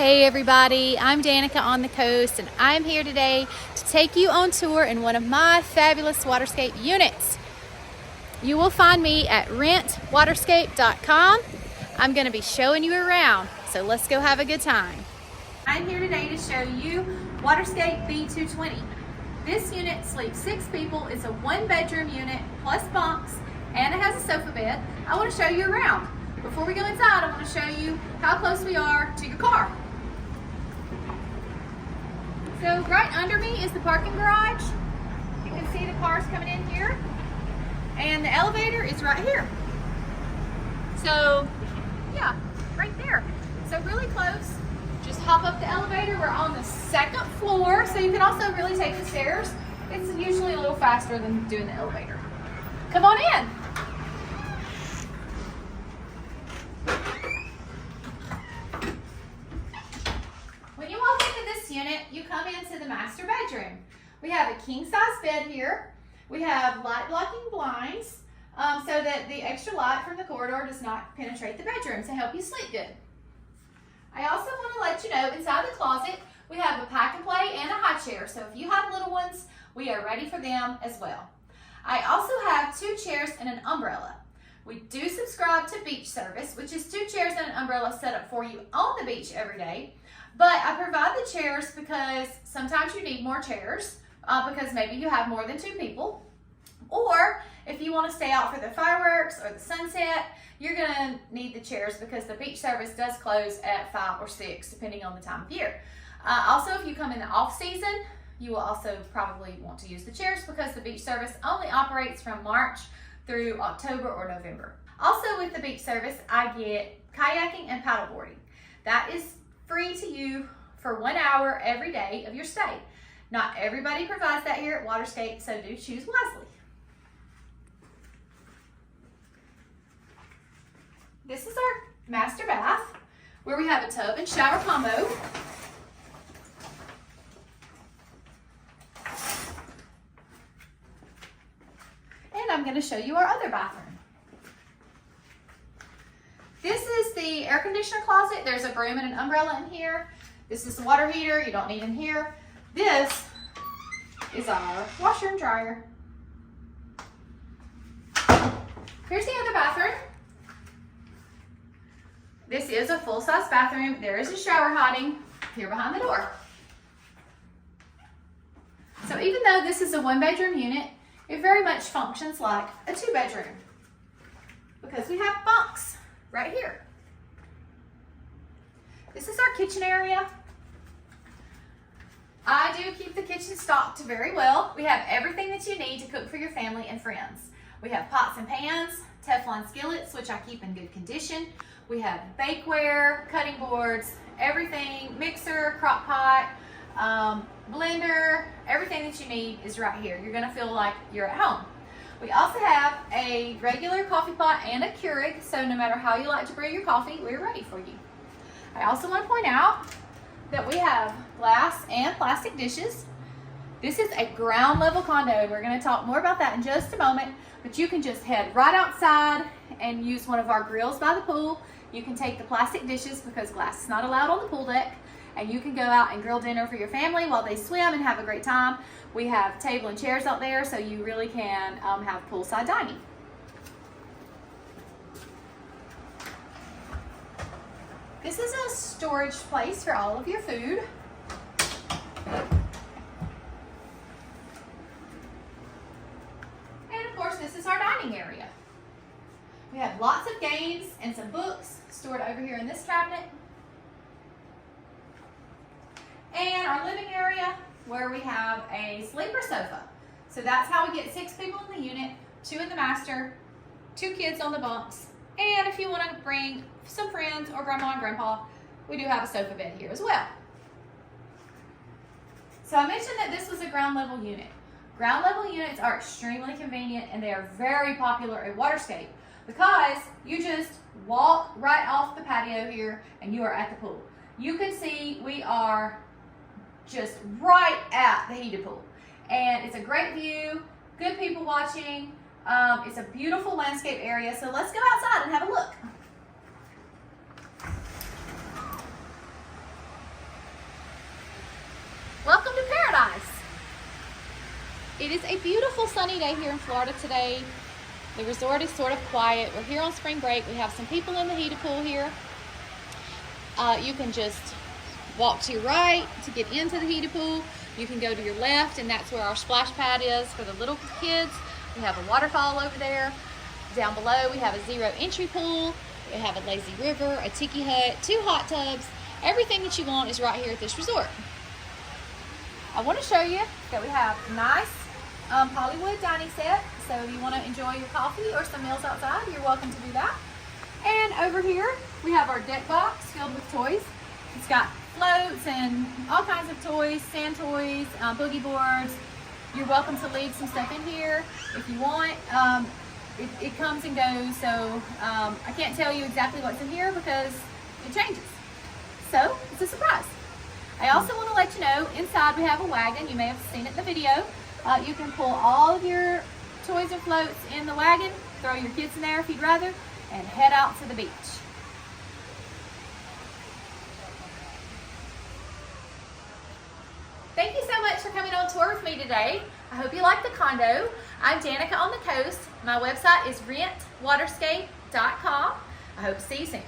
Hey everybody, I'm Danica on the coast and I'm here today to take you on tour in one of my fabulous Waterscape units. You will find me at rentwaterscape.com. I'm going to be showing you around, so let's go have a good time. I'm here today to show you Waterscape B220. This unit sleeps 6 people. It's a 1-bedroom unit plus bunks and it has a sofa bed. I want to show you around. Before we go inside, I want to show you how close we are to your car. So right under me is the parking garage. You can see the cars coming in here. And the elevator is right here. So yeah, right there. So really close. Just hop up the elevator. We're on the 2nd floor, so you can also really take the stairs. It's usually a little faster than doing the elevator. Come on in. When you walk into this unit, you come into the master bedroom. We have a king-size bed here. We have light-blocking blinds so that the extra light from the corridor does not penetrate the bedroom to help you sleep good. I also want to let you know, inside the closet, we have a pack and play and a high chair. So if you have little ones, we are ready for them as well. I also have 2 chairs and an umbrella. We do subscribe to beach service, which is 2 chairs and an umbrella set up for you on the beach every day. But I provide the chairs because sometimes you need more chairs because maybe you have more than 2 people. Or if you want to stay out for the fireworks or the sunset, you're going to need the chairs because the beach service does close at 5 or 6 depending on the time of year. Also, if you come in the off season, you will also probably want to use the chairs because the beach service only operates from March through October or November. Also with the beach service, I get kayaking and paddleboarding. That is free to you for 1 hour every day of your stay. Not everybody provides that here at Waterscape, so do choose wisely. This is our master bath where we have a tub and shower combo. And I'm going to show you our other bathroom. This is the air conditioner closet. There's a broom and an umbrella in here. This is the water heater. You don't need in here. This is our washer and dryer. Here's the other bathroom. This is a full-size bathroom. There is a shower hiding here behind the door. So even though this is a 1-bedroom unit, it very much functions like a 2-bedroom because we have bunks right here. This is our kitchen area. I do keep the kitchen stocked very well. We have everything that you need to cook for your family and friends. We have pots and pans, Teflon skillets, which I keep in good condition. We have bakeware, cutting boards, everything, mixer, crock pot, blender, everything that you need is right here. You're gonna feel like you're at home. We also have a regular coffee pot and a Keurig, so no matter how you like to brew your coffee, we're ready for you. I also want to point out that we have glass and plastic dishes. This is a ground level condo, and we're gonna talk more about that in just a moment, but you can just head right outside and use one of our grills by the pool. You can take the plastic dishes because glass is not allowed on the pool deck, and you can go out and grill dinner for your family while they swim and have a great time. We have table and chairs out there, so you really can have poolside dining. This is a storage place for all of your food. And of course, this is our dining area. We have lots of games and some books stored over here in this cabinet. And our living area where we have a sleeper sofa. So that's how we get 6 people in the unit, 2 in the master, 2 kids on the bunks. And if you want to bring some friends or grandma and grandpa, we do have a sofa bed here as well. So I mentioned that this was a ground level unit. Ground level units are extremely convenient and they are very popular at Waterscape because you just walk right off the patio here and you are at the pool. You can see we are just right at the heated pool. And it's a great view, good people watching. It's a beautiful landscape area. So let's go outside and have a look. It is a beautiful sunny day here in Florida today. The resort is sort of quiet. We're here on spring break. We have some people in the heated pool here. You can just walk to your right to get into the heated pool. You can go to your left, and that's where our splash pad is for the little kids. We have a waterfall over there. Down below, we have a zero entry pool. We have a lazy river, a tiki hut, 2 hot tubs. Everything that you want is right here at this resort. I want to show you that we have a nice Hollywood dining set. So if you want to enjoy your coffee or some meals outside, you're welcome to do that. And over here, we have our deck box filled with toys. It's got floats and all kinds of toys, sand toys, boogie boards. You're welcome to leave some stuff in here if you want. It comes and goes, so I can't tell you exactly what's in here because it changes. So it's a surprise. I also want to let you know, inside we have a wagon. You may have seen it in the video. You can pull all of your toys and floats in the wagon, throw your kids in there if you'd rather, and head out to the beach. Thank you so much for coming on tour with me today. I hope you like the condo. I'm Danica on the Coast. My website is rentwaterscape.com. I hope to see you soon.